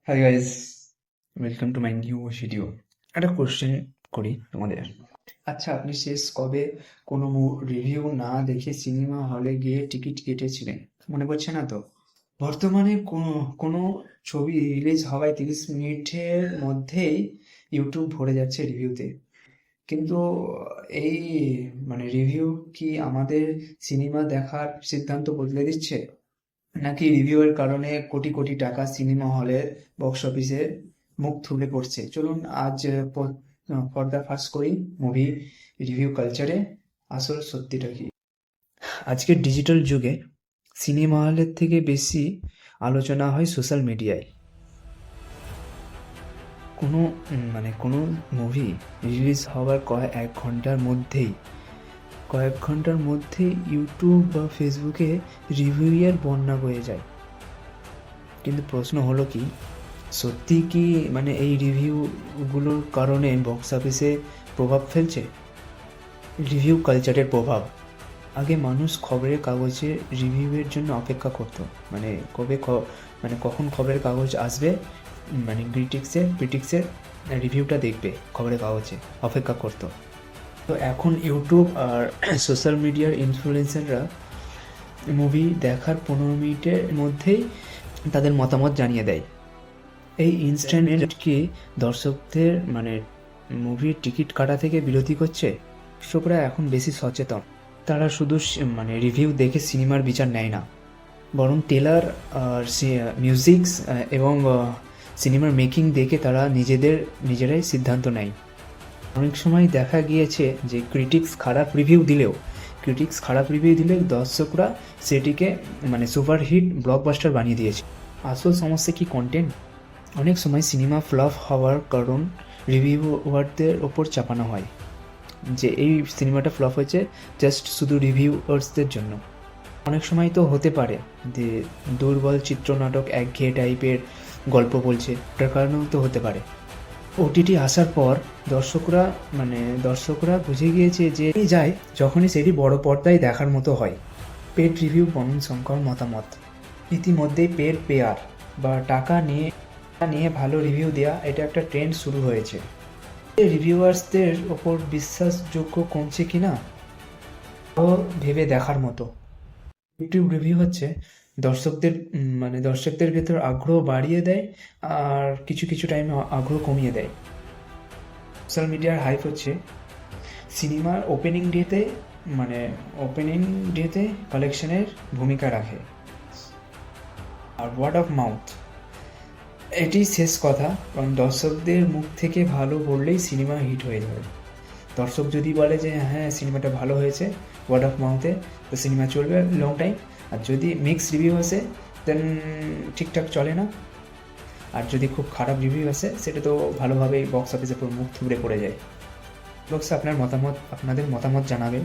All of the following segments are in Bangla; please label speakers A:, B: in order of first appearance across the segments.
A: Hi guys, welcome to my new video. একটা কোশ্চেন করি তোমাদের। আচ্ছা, আপনি শেষ কবে কোনো রিভিউ না দেখে সিনেমা হলে গিয়ে টিকিট কেটেছিলেন? মনে পড়ছে না তো? বর্তমানে কোনো কোনো ছবি রিলিজ হওয়ায় 30 মিনিটের মধ্যেই ইউটিউব ভরে যাচ্ছে রিভিউতে। কিন্তু এই রিভিউ কি আমাদের সিনেমা দেখার সিদ্ধান্ত বদলে দিচ্ছে? নাকি রিভিউয়ের কারণে কোটি কোটি টাকা সিনেমা হলের বক্স অফিসে মুখ থুবড়ে পড়ছে? চলুন আজ পর্দা ফাঁস করি মুভি রিভিউ কালচারে আসল সত্যিটা কি। আজকের ডিজিটাল যুগে সিনেমা হলের থেকে বেশি আলোচনা হয় সোশ্যাল মিডিয়ায়। কোনো মুভি রিলিজ হওয়ার কয়েক ঘন্টার মধ্যেই ইউটিউব বা ফেসবুকে রিভিউয়ের বন্যা বয়ে যায়। কিন্তু প্রশ্ন হলো কি, সত্যি কি এই রিভিউগুলোর কারণে বক্স অফিসে প্রভাব ফেলছে? রিভিউ কালচারের প্রভাব। আগে মানুষ খবরের কাগজে রিভিউয়ের জন্য অপেক্ষা করতো। মানে কবে কখন খবরের কাগজ আসবে, ক্রিটিক্সের রিভিউটা দেখবে খবরের কাগজে অপেক্ষা করতো। তো এখন ইউটিউব আর সোশ্যাল মিডিয়ার ইনফ্লুয়েন্সাররা মুভি দেখার 15 মিনিটের মধ্যেই তাদের মতামত জানিয়ে দেয়। এই ইনস্ট্যান্ট কি দর্শকদের মুভির টিকিট কাটা থেকে বিরতি করছে? দর্শকরা এখন বেশি সচেতন। তারা শুধু রিভিউ দেখে সিনেমার বিচার নেয় না, বরং ট্রেলার আর মিউজিকস এবং সিনেমার মেকিং দেখে তারা নিজেরাই সিদ্ধান্ত নেয়। অনেক সময় দেখা গিয়েছে যে ক্রিটিক্স খারাপ রিভিউ দিলেও দর্শকরা সেটিকে সুপারহিট ব্লকবাস্টার বানিয়ে দিয়েছে। আসল সমস্যা কি কন্টেন্ট? অনেক সময় সিনেমা ফ্লপ হওয়ার কারণ রিভিউয়ারদের ওপর চাপানো হয় যে এই সিনেমাটা ফ্লপ হয়েছে জাস্ট শুধু রিভিউয়ার্সদের জন্য। অনেক সময় তো হতে পারে যে দুর্বল চিত্রনাটক, একঘেয়ে টাইপের গল্প বলছে, এটার কারণেও তো হতে পারে। ওটিটি আসার পর দর্শকরা বুঝে গিয়েছে যে যায় যখনই সেটি বড় পর্দায় দেখার মতো হয়। পেড রিভিউ বনাম সংকর মতামত। ইতিমধ্যেই পেড পেয়ার বা টাকা নিয়ে ভালো রিভিউ দেওয়া, এটা একটা ট্রেন্ড শুরু হয়েছে। রিভিউয়ার্সদের ওপর বিশ্বাসযোগ্য কমছে কিনা ও ভেবে দেখার মতো। ইউটিউব রিভিউ হচ্ছে দর্শকদের ভেতর আগ্রহ বাড়িয়ে দেয় আর কিছু কিছু টাইমে আগ্রহ কমিয়ে দেয়। সোশ্যাল মিডিয়ার হাইপ হচ্ছে সিনেমার ওপেনিং ডেতে কালেকশনের ভূমিকা রাখে। আর ওয়ার্ড অফ মাউথ, এটি শেষ কথা, কারণ দর্শকদের মুখ থেকে ভালো বললেই সিনেমা হিট হয়ে যাবে। দর্শক যদি বলে যে হ্যাঁ সিনেমাটা ভালো হয়েছে ওয়ার্ড অফ মাউথে, তো সিনেমা চলবে লং টাইম। আর যদি মিক্সড রিভিউ আসে দেন ঠিকঠাক চলে না। আর যদি খুব খারাপ রিভিউ আসে সেটা তো ভালোভাবেই বক্স অফিসে পুরো মুখ থুবড়ে পড়ে যায়। বক্সে আপনাদের মতামত জানাবেন।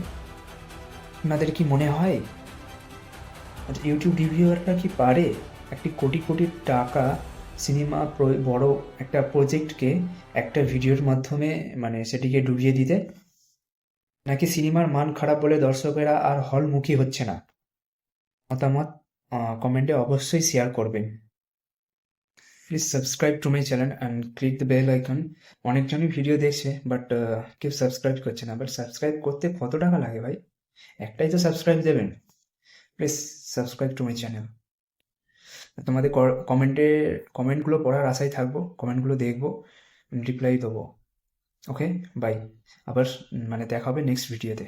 A: আপনাদের কি মনে হয় ইউটিউব রিভিউয়াররা কি পারে একটি কোটি কোটি টাকা সিনেমা বড় একটা প্রজেক্টকে একটা ভিডিওর মাধ্যমে সেটিকে ডুবিয়ে দিতে? নাকি সিনেমার মান খারাপ বলে দর্শকেরা আর হলমুখী হচ্ছে না? মতামত কমেন্টে অবশ্যই শেয়ার করবেন। Please subscribe to my channel and click the bell icon. অনেকজনই ভিডিও দেখছে বাট কেউ সাবস্ক্রাইব করছে না। বাট সাবস্ক্রাইব করতে কত টাকা লাগে ভাই? একটাই তো সাবস্ক্রাইব দেবেন। Please subscribe to my channel. তোমাদের কমেন্টগুলো পড়ার আশায় থাকবো, কমেন্টগুলো দেখবো, রিপ্লাই দেবো। ওকে, বাই। আবার দেখা হবে নেক্সট ভিডিওতে।